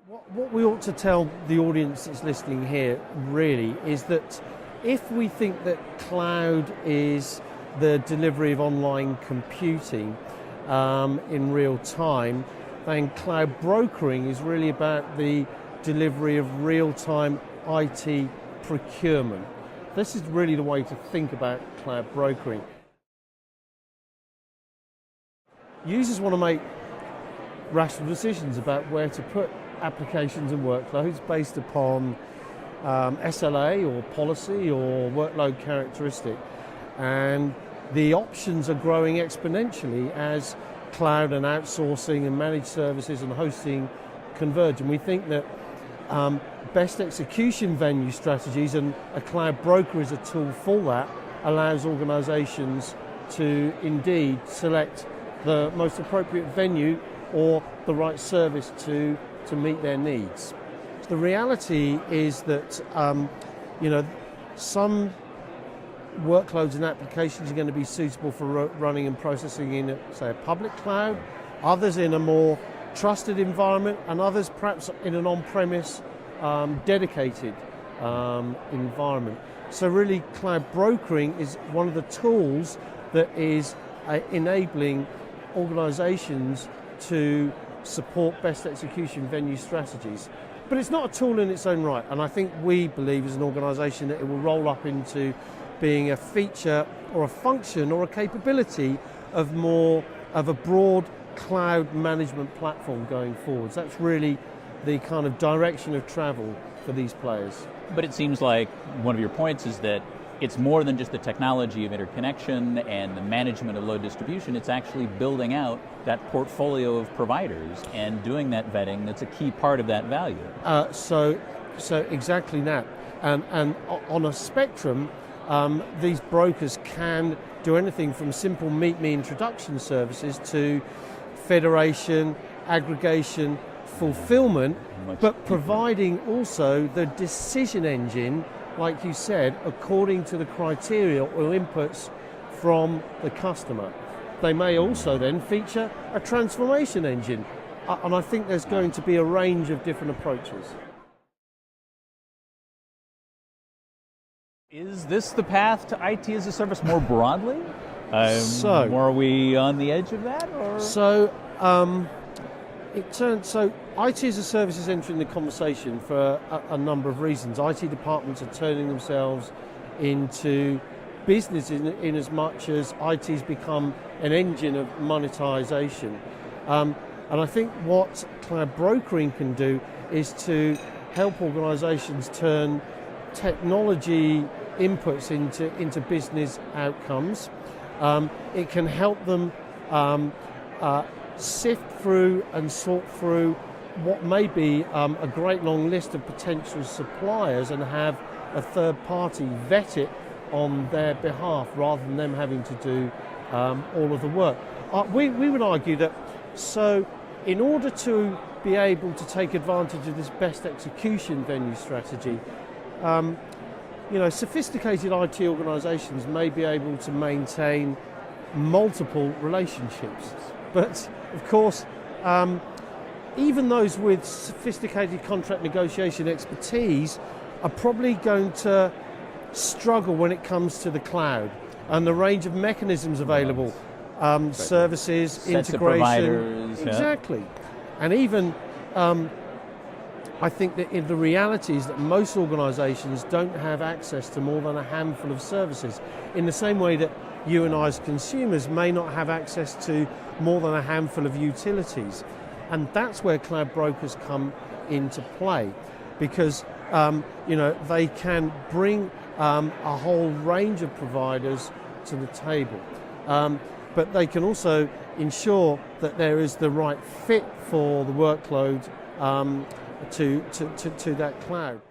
What we ought to tell the audience that's listening here really is that if we think that cloud is the delivery of online computing in real time, then cloud brokering is really about the delivery of real-time IT procurement. This is really the way to think about cloud brokering. Users want to make rational decisions about where to put applications and workloads based upon SLA or policy or workload characteristic. And the options are growing exponentially as cloud and outsourcing and managed services and hosting converge. And we think that best execution venue strategies, and a cloud broker is a tool for that, allows organizations to indeed select the most appropriate venue or the right service to meet their needs. The reality is that some workloads and applications are going to be suitable for running and processing in, say, a public cloud, others in a more trusted environment, and others perhaps in an on-premise dedicated environment. So really, cloud brokering is one of the tools that is enabling organizations to support best execution venue strategies. But it's not a tool in its own right, and I think we believe as an organization that it will roll up into being a feature or a function or a capability of a broad cloud management platform going forwards. That's really the kind of direction of travel for these players. But it seems like one of your points is that it's more than just the technology of interconnection and the management of load distribution. It's actually building out that portfolio of providers and doing that vetting. That's a key part of that value. So exactly that. And on a spectrum, these brokers can do anything from simple meet me introduction services to federation, aggregation, fulfillment, but providing also the decision engine, like you said, according to the criteria or inputs from the customer. They may also then feature a transformation engine, and I think there's going to be a range of different approaches. Is this the path to IT as a service more broadly? Are we on the edge of that? Or? So IT as a service is entering the conversation for a number of reasons. IT departments are turning themselves into business in as much as IT has become an engine of monetization. And I think what cloud brokering can do is to help organizations turn technology inputs into business outcomes. It can help them sift through and sort through what may be a great long list of potential suppliers and have a third party vet it on their behalf rather than them having to do all of the work. We would argue that in order to be able to take advantage of this best execution venue strategy, sophisticated IT organizations may be able to maintain multiple relationships. But of course, even those with sophisticated contract negotiation expertise are probably going to struggle when it comes to the cloud and the range of mechanisms available, services, sets integration, of providers, exactly. And even I think that the reality is that most organizations don't have access to more than a handful of services, in the same way that you and I as consumers may not have access to more than a handful of utilities. And that's where cloud brokers come into play, because they can bring a whole range of providers to the table. But they can also ensure that there is the right fit for the workload to that cloud.